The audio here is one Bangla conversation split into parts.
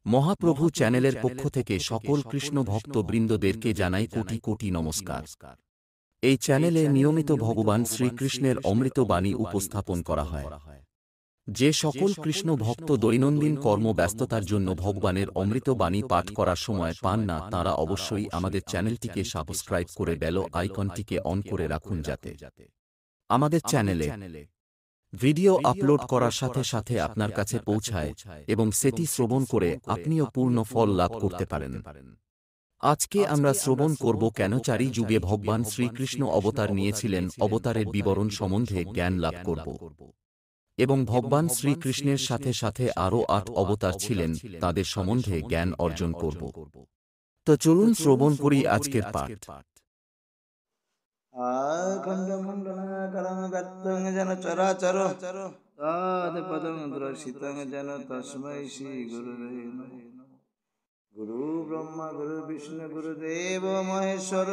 মহাপ্রভু চ্যানেলের পক্ষ থেকে সকল কৃষ্ণ ভক্ত বৃন্দদেরকে জানাই কোটি কোটি নমস্কার। এই চ্যানেলে নিয়মিত ভগবান শ্রীকৃষ্ণের অমৃত বাণী উপস্থাপন করা হয়। যে সকল কৃষ্ণ ভক্ত দৈনন্দিন কর্মব্যস্ততার জন্য ভগবানের অমৃত বাণী পাঠ করার সময় পান না, তাঁরা অবশ্যই আমাদের চ্যানেলটিকে সাবস্ক্রাইব করে বেল আইকনটিকে অন করে রাখুন, যাতে আমাদের চ্যানেলে ভিডিও আপলোড করার সাথে সাথে আপনার কাছে পৌঁছায় এবং সেটি শ্রবণ করে আপনিও পূর্ণ ফল লাভ করতে পারেন। আজকে আমরা শ্রবণ করব কেন চারি যুগে ভগবান শ্রীকৃষ্ণ অবতার নিয়েছিলেন, অবতারের বিবরণ সম্বন্ধে জ্ঞান লাভ করব এবং ভগবান শ্রীকৃষ্ণের সাথে সাথে আরও ৮ অবতার ছিলেন, তাদের সম্বন্ধে জ্ঞান অর্জন করব। তো চলুন শ্রবণ করি আজকের পাঠ। খণ্ডমণ্ডলাকারং ব্যক্তং যেন চরাচর তৎপদং দর্শিতং যেন তস্मै শ্রী গুরুবে নমঃ। গুরু ব্রহ্মা গুরু বিষ্ণু গুরুদেব মহেশ্বর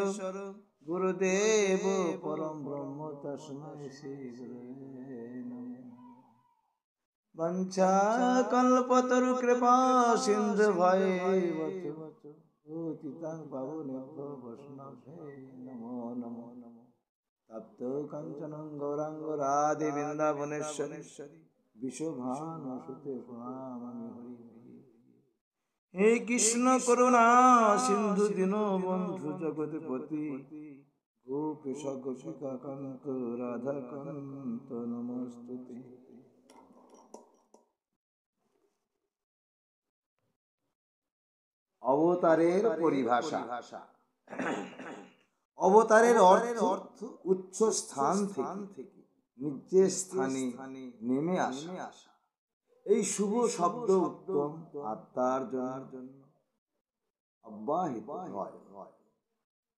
গুরুদেব পরম ব্রহ্ম তস্मै শ্রী গুরুবে নমঃ। বঞ্চা কল্পতরু কৃপা সিন্ধু ভয়েবচ পতিতাং পাবনেভ্যো বৈষ্ণবে নমো নমো নমো। তপ্ত কাঞ্চনং গৌরাঙ্গ রাধে বৃন্দাবনেশ্বরী বিশ্বভানুসুতে প্রণামামি হরি হরি। হে কৃষ্ণ করুণা সিন্ধু দীনবন্ধু জগৎপতি গোপীশ গোপিকা কান্ত রাধা কান্ত নমস্তুতে। অবতারের পরিভাষা। অবতারের অর্থ উচ্চ স্থান থেকে নিচের স্থানে নেমে আসা। এই শুভ শব্দ উত্তম আত্মার জন্য আবাহিত হয়।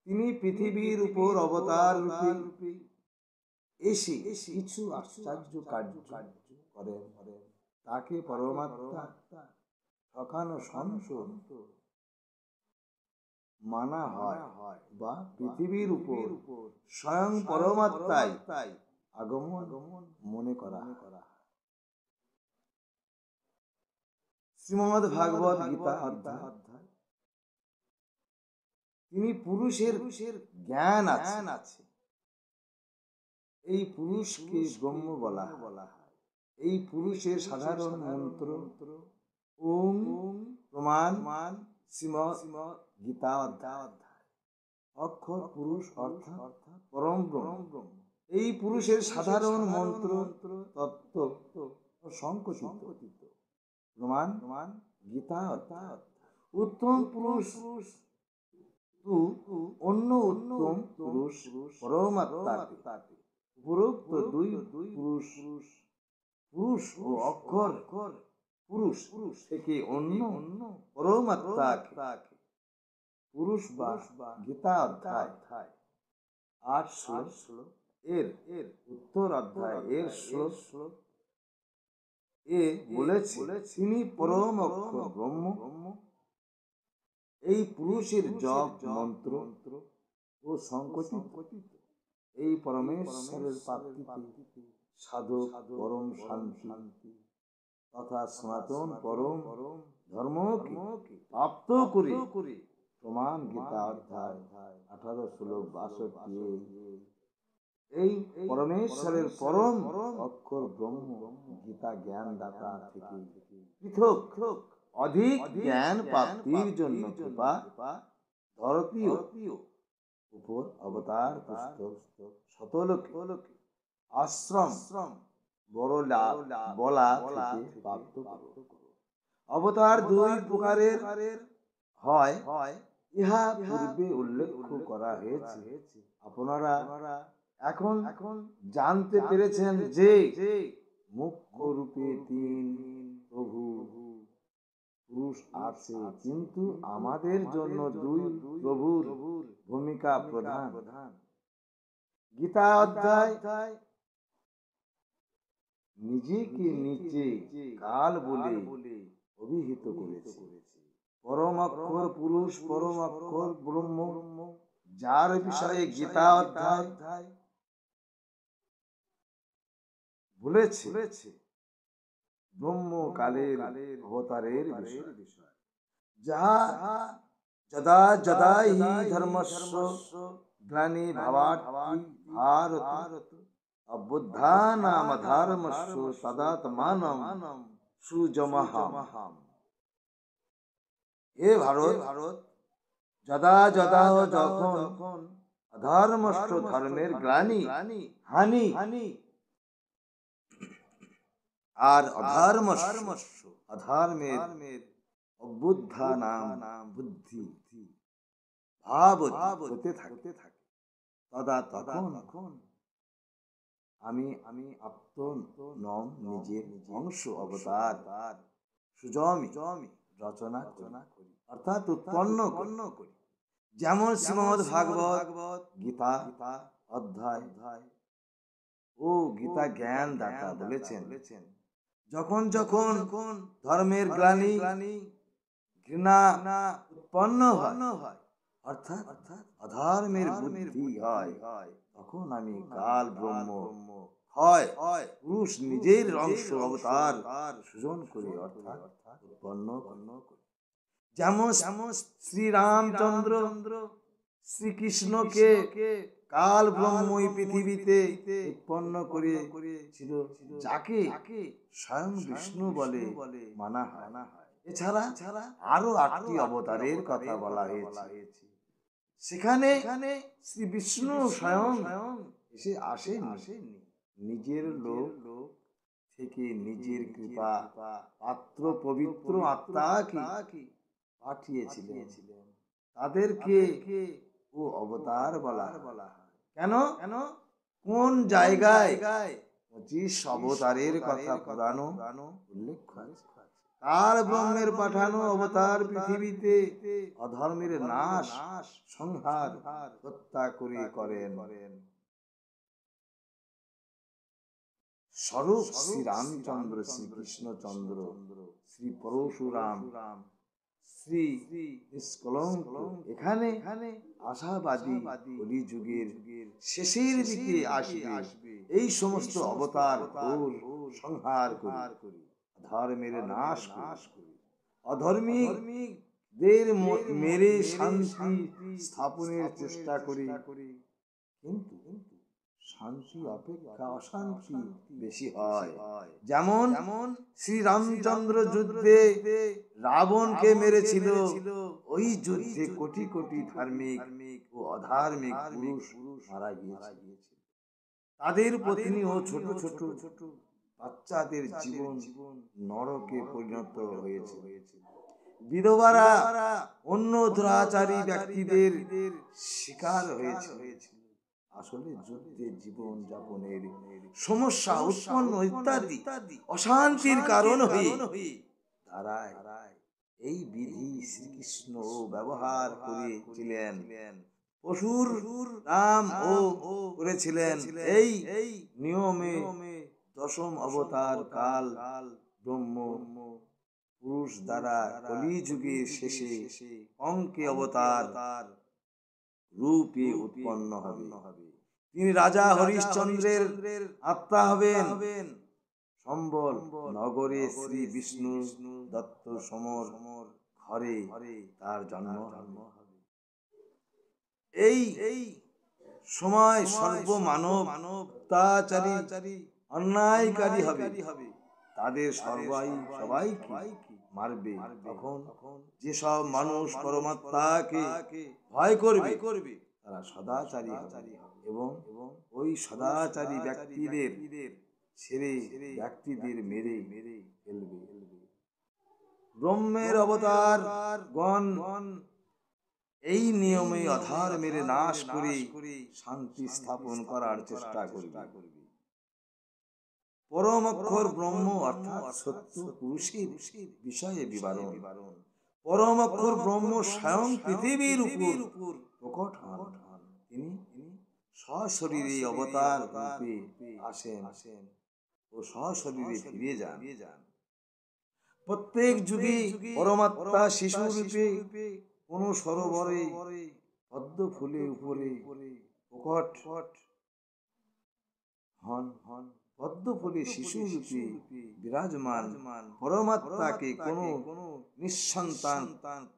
তিনি পৃথিবীর উপর অবতার রূপে এসে কিছু আশ্চর্য কার্য করেন। তাকে পরমাত্মা ঠকানো সন্ত মানা হয় বা পৃথিবীর উপর স্বয়ং পরমাত্মাই আগমন মনে করা হয়। শ্রীমদ্ ভাগবত গীতা অধ্যায়। তিনি পুরুষের জ্ঞান আছে, এই পুরুষকে ব্রহ্ম বলা হয়। এই পুরুষের সাধারণ মন্ত্র ওম প্রমাণ শ্রীমদ্ গীতা অধ্যায়। অক্ষর পুরুষ অর্থাৎ পরম ব্রহ্ম। এই পুরুষের সাধারণ মন্ত্র তত্ত্ব সংকচিত প্রমাণ গীতা অর্থাৎ উত্তম পুরুষ অন্য উত্তম পুরুষ পরমাত্মাকে। উপরোক্ত দুই পুরুষ ও অক্ষর পুরুষ থেকে অন্য পরমাত্মাকে পুরুষ বা গীতা অধ্যায় ৮ শ্লোক এর উত্তর অধ্যায় এর শ্লোক এ বলেছে তিনি পরম অক্ষর ব্রহ্ম। এই পুরুষের জপ মন্ত্র ও সংকচিত এই পরমেশ্বরের প্রাপ্তিতে সাধক পরম শান্তি তথা সনাতন পরম ধর্মকে প্রাপ্ত করে। প্রমাণ গীতা অধ্যায় 18 শ্লোক 62। এই পরমেশ্বরের পরম অক্ষর ব্রহ্ম গীতা জ্ঞান দাতা থেকে পৃথক অধিক জ্ঞান প্রাপ্তির জন্য কৃপা ধরতীয় উপর অবতার পুস্তক শতলোকে আশ্রম বলা থেকে প্রাপ্ত করো। অবতার দুই প্রকারের হয়, ইহা পূর্বে উল্লেখ করা হয়েছে। আপনারা এখন জানতে পেরেছেন যে মুখ্য রূপে তিন পুরুষ আছে, কিন্তু আমাদের জন্য দুই প্রভুর ভূমিকা প্রধান। গীতা অধ্যায় নিজেকে নিচে কাল বলে অভিহিত করেছে। পরম অক্ষর পুরুষ পরম অক্ষর ব্রহ্ম, যার বিষয়ে গীতা অধ্যায় বলেছে ব্রহ্মকালের অবতারের বিষয়। যাহা যদা যদা হি ধর্মস্য গ্লানি ভাবাৎ ভারত অবুদ্ধানামধর্মস্য তদাত্মানম সুজমহাম। হে ভারত, যদা যদা যখন অধর্মস্য ধর্মের গ্লানি হানি আর অধর্মের অবুদ্ধানাম বুদ্ধি ভাব হতে থাকে, তদা তখন আমি আত্মনম নিজের অংশ অবতার সুজমি রচনা করি, অর্থাৎ উৎপন্ন করি। যেমন শ্রীমদ্ ভাগবত গীতা অধ্যায় ও গীতা জ্ঞান দাতা বলেছেন, যখন যখন ধর্মের গ্লানি ঘৃণা উৎপন্ন হয়, অর্থাৎ অধর্মের বুদ্ধি হয়, তখন আমি কাল ব্রহ্ম হয় পুরুষ নিজের অংশ অবতার সৃজন করে, অর্থাৎ উৎপন্ন করি। যেমন শ্রীরামচন্দ্র শ্রীকৃষ্ণকে কাল ব্রহ্ম এই পৃথিবীতে উৎপন্ন করেছিল, যাকে স্বয়ং বিষ্ণু বলে মানা হয়। এছাড়া আরো 8টি অবতারের কথা বলা হয়েছে। সেখানে শ্রী বিষ্ণু স্বয়ং এসে আসেনি, নিজের লোক থেকে নিজের কৃপা পাত্র পবিত্র আত্মাকে পাঠিয়েছিলেন। তাদেরকে ও অবতার বলা হয়। কেন? কোন জায়গায় 25 অবতারের কথা পুরাণ উল্লেখ আছে। কাল ব্রহ্মের পাঠানো অবতার পৃথিবীতে অধর্মের নাশ সংহার হত্যা করেন। স্বরূপ শ্রী রামচন্দ্র, শ্রী কৃষ্ণচন্দ্র, শ্রী পরশুরাম, শ্রী নিষ্কলঙ্ক এখানে আশাবাদী কলিযুগের শেষের দিকে আসবে। এই সমস্ত অবতার ঘোর সংহার করি, ধর্মের নাশ করি, অধর্মীদের মেরে শান্তি স্থাপনের চেষ্টা করি। কিন্তু শান্তি অপেক্ষা অশান্তি বেশি হয়। যেমন শ্রী রামচন্দ্র যুদ্ধে রাবণকে মেরেছিল, ওই যুদ্ধে কোটি কোটি ধার্মিক ও অধার্মিক পুরুষ মারা গিয়েছিল। তাদের পত্নী ও ছোট ছোট বাচ্চাদের জীবন নরকে পরিণত হয়েছিল। বিধবারা অন্য দুরাচারী ব্যক্তিদের শিকার হয়েছিল। আসলে যুদ্ধে জীবন যাপনের সমস্যা উৎপন্ন ইত্যাদি অশান্তির কারণ হয়ে দাঁড়ায়। এই বিধি শ্রীকৃষ্ণ ব্যবহার করেছিলেন, পশুর নাম ও করেছিলেন। এই নিয়মে দশম অবতার কাল ব্রহ্ম পুরুষ দ্বারা কলিযুগের শেষে অঙ্কে অবতার রূপে উৎপন্ন হবে। তিনি রাজা হরিশ্চন্দ্রের আত্মা হবেন। সম্বল নগরে শ্রী বিষ্ণু দত্ত সমর ঘরে তার জন্ম হবে। এই সময় সর্বমানবতাচারী অন্যায়কারী হবে, তাদের সবাইকে মারবে। তখন যেসব মানুষ পরমাত্মাকে ভয় করবে তারা সদাচারী হবে এবং ওই সদাচারী ব্যক্তিদের ছেড়ে ব্যক্তিদের মেরে ফেলবে। ব্রহ্মের অবতার গণ এই নিয়মে অধর্মের নাশ করে শান্তি স্থাপন করার চেষ্টা করবে। পরম অক্ষর ব্রহ্ম অর্থাৎ সত্য পুরুষের বিষয়ে বিবরণ। পরম অক্ষর ব্রহ্ম স্বয়ং পৃথিবীর উপর প্রকট হন। তিনি সশরীরে অবতার রূপে আসেন ও সশরীরে ফিরে যান। প্রত্যেক যুগে পরমাত্মা শিশু রূপে কোন সরোবরে পদ্ম ফুলে উপরে প্রকট হন। পদ্মফুলে শিশু রূপে বিরাজমান পরমাত্মাকে কোন নিঃসন্তান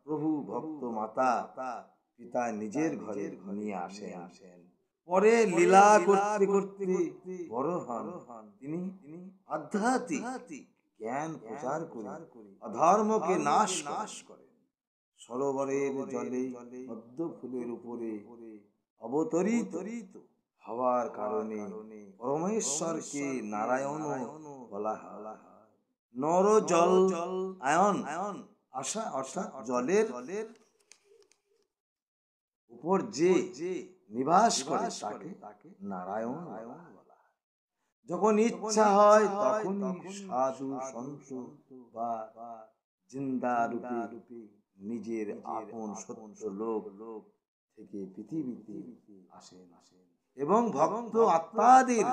প্রভু ভক্ত মাতা পিতা নিজের ঘরে নিয়ে আসেন। পরে লীলা করতে করতে বড় হন তিনি আধ্যাত্মিক জ্ঞান প্রচার করে অধর্মকে নাশ করেন। সরোবরের জলে পদ্ম ফুলের উপরে অবতরিত হওয়ার কারণে পরমেশ্বরকে নারায়ণ বলা হয়। নর জল আয়ন আশা অর্থাৎ জলের উপর যে নিবাস করে তাকে নারায়ণ বলা হয়। যখন ইচ্ছা হয় তখনই সাধু সন্ত বা জিন্দা রূপে নিজের আপন সত্য লোক থেকে পৃথিবীতে আসেন এবং ভক্ত আত্মাদের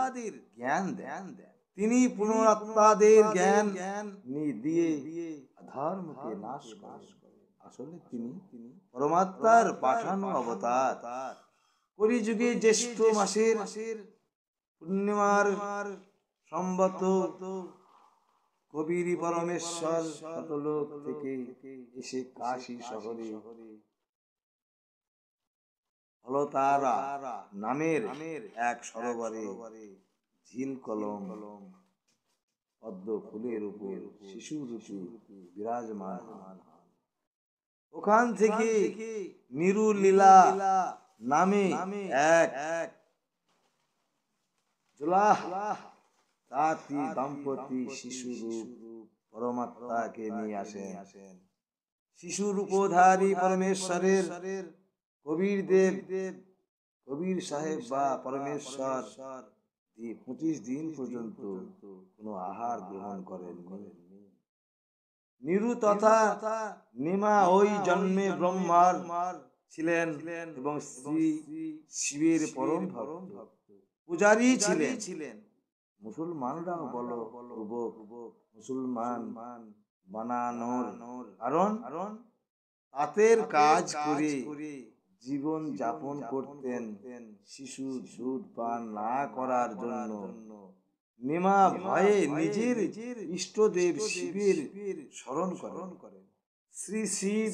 জ্ঞান দেন। তিনি পুনরাত্মাদের জ্ঞান দিয়ে ধর্মকে নাশ করেন। আসলে তিনি পরমাত্মার পাঠানো অবতার। কলিযুগে জ্যৈষ্ঠ মাসের পূর্ণিমার সম্বত কবির পরমেশ্বর শতলোক থেকে এসে কাশী শহরে হলতারা নামের এক সরোবরে ঝিল কলম পদ্ম ফুলের উপর শিশু রূপে বিরাজমান হন। ওখান থেকে নিরুলীলা নামে এক তাঁতি দম্পতি শিশু রূপ পরমাত্মাকে নিয়ে আসেন। শিশু রূপধারী পরমেশ্বরের কবির দেব কবির সাহেব বা পরমেশ্বর 25 দিন পর্যন্ত কোনো আহার গ্রহণ করেননি। নিরু তথা নিমা ওই জন্মে ব্রহ্মার ছিলেন এবং শ্রী শিবের পরম ভক্ত পূজারী ছিলেন। মুসলমানরাও বলো মুসলমান বানানোর কারণ তাঁতের কাজ করে জীবন যাপন করতেন। শিশু দুধ পান না করার জন্য নিমা ভয়ে নিজের ইষ্টদেব শিবের স্মরণ করেন। শ্রী শিব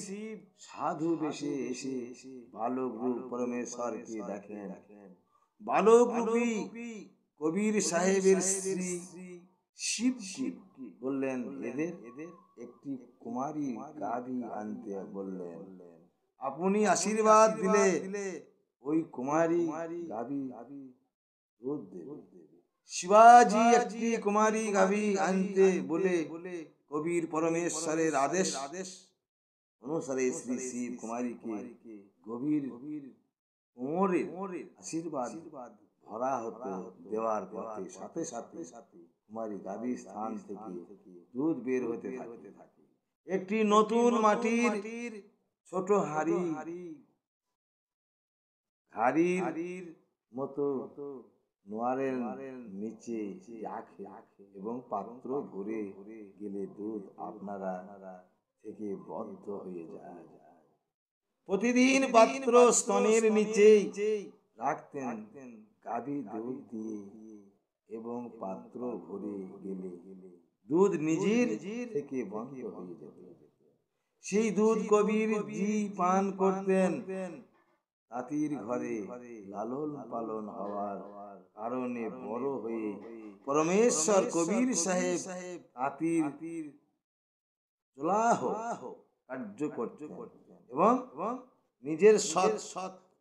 সাধু বেশে এসে বালক রূপ পরমেশ্বরকে দেখেন। বালক রূপী কবির সাহেবের স্ত্রী শিব বললেন এদের একটি কুমারী গাভী আনতে বললেন। আপনি আশীর্বাদ দিলে ওই কুমারী গাভী দুধ দেবে। শিবাজি একটি কুমারী গাভী আনতে বলে কবির পরমেশ্বরের আদেশ অনুসারে শ্রী শিব কুমারীকে গভীর কোমরের আশীর্বাদ ভরা হতে দেওয়ার পথে সাথে সাথে কুমারী গাভীর স্থান থেকে দুধ বের হতে থাকে। একটি নতুন মাটির ছোট হাড়ির মতো নোয়ারের নিচে রাখে এবং পাত্র ভরে গেলে দুধ আপনারা থেকে বদ্ধ হয়ে যায়। প্রতিদিন পাত্র স্তনের নিচে রাখতেন। গাভী দুধ দিয়ে এবং পাত্র ভরে গেলে দুধ নিজের থেকে বন্ধ হয়ে যেত। সেই দুধ কবির জি পান করতেন। তাঁতির ঘরে লালন পালন হওয়ার কারণে বড় হয়ে পরমেশ্বর কবির সাহেব তাঁতির জোলাহ কার্য করতেন এবং নিজের সৎ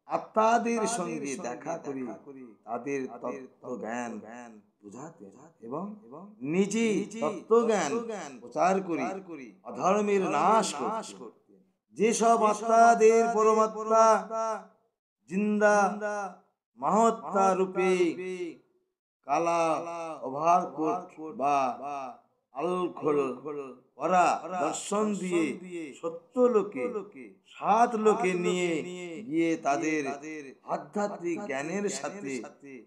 আত্মাদের সঙ্গে দেখা করে তাদের তত্ত্ব জ্ঞান বুঝাতেন এবং নিজে তত্ত্ব জ্ঞান প্রচার করে অধর্মের নাশ করতেন। যেসব আত্মাদের পরমাত্মা জিন্দা মহাত্মা রূপে কালা ওভারকোট বা আলখোল ওরা দর্শন দিয়ে সত্য লোকে 7 লোকে নিয়ে গিয়ে তাদের আধ্যাত্মিক জ্ঞানের সাথে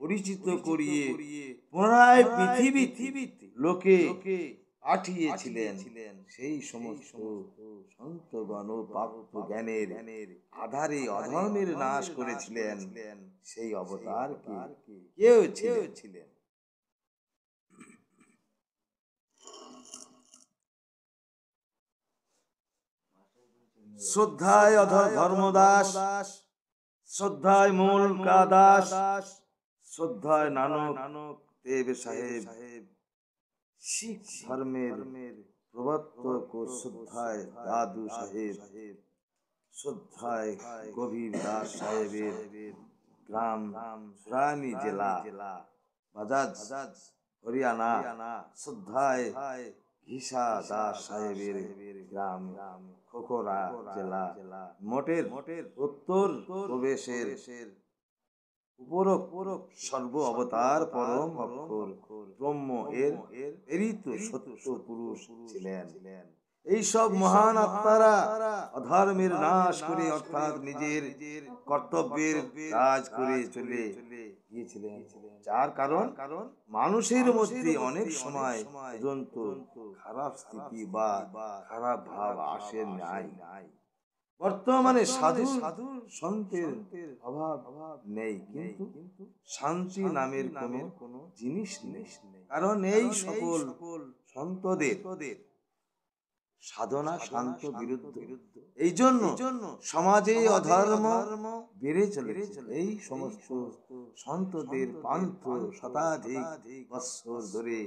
পরিচিত করিয়ে পুনরায় পৃথিবীতে লোকে পাঠিয়েছিলেন। সেই সমস্ত সন্তগণ প্রাপ্ত জ্ঞানের আধারে অধর্মের নাশ করেছিলেন। সেই অবতার কেউ ছিলেন শ্রদ্ধায় অধর ধর্মদাস, শ্রদ্ধায় মূলকা দাস, শ্রদ্ধায় নানক দেব সাহেব, শিখ ধর্মের প্রবর্তক ও শ্রদ্ধায় দাদু সাহেব, শ্রদ্ধায় গভীর দাস সাহেবের গ্রাম সুরানি জেলা বাজাজ হরিয়ানা, শ্রদ্ধায় ঘিসা দাস সাহেবের গ্রাম খোখরা জেলা মঠের উত্তর প্রবেশের উপরোক্ত সর্ব অবতার পরম অক্ষর ব্রহ্ম এর প্রেরিত সত্য পুরুষ ছিলেন। এইসব মহান আত্মারা অধর্মের নাশ করে অর্থাৎ নিজের কর্তব্যের কাজ করে চলে গিয়েছিলেন, যার কারণ মানুষের মধ্যে অনেক সময় পর্যন্ত খারাপ স্থিতি বা খারাপ ভাব আসে নাই। বর্তমানে সাধু সন্তের অভাব নেই, কিন্তু শান্তি নামের কোনো জিনিস নেই, কারণ এই সকল সন্তদের সাধনা শান্ত বিরুদ্ধ। এই জন্য সমাজে অধর্ম বেড়ে চলেছে। এই সমস্ত সন্তদের পান্থ শতাধিক বৎসর ধরে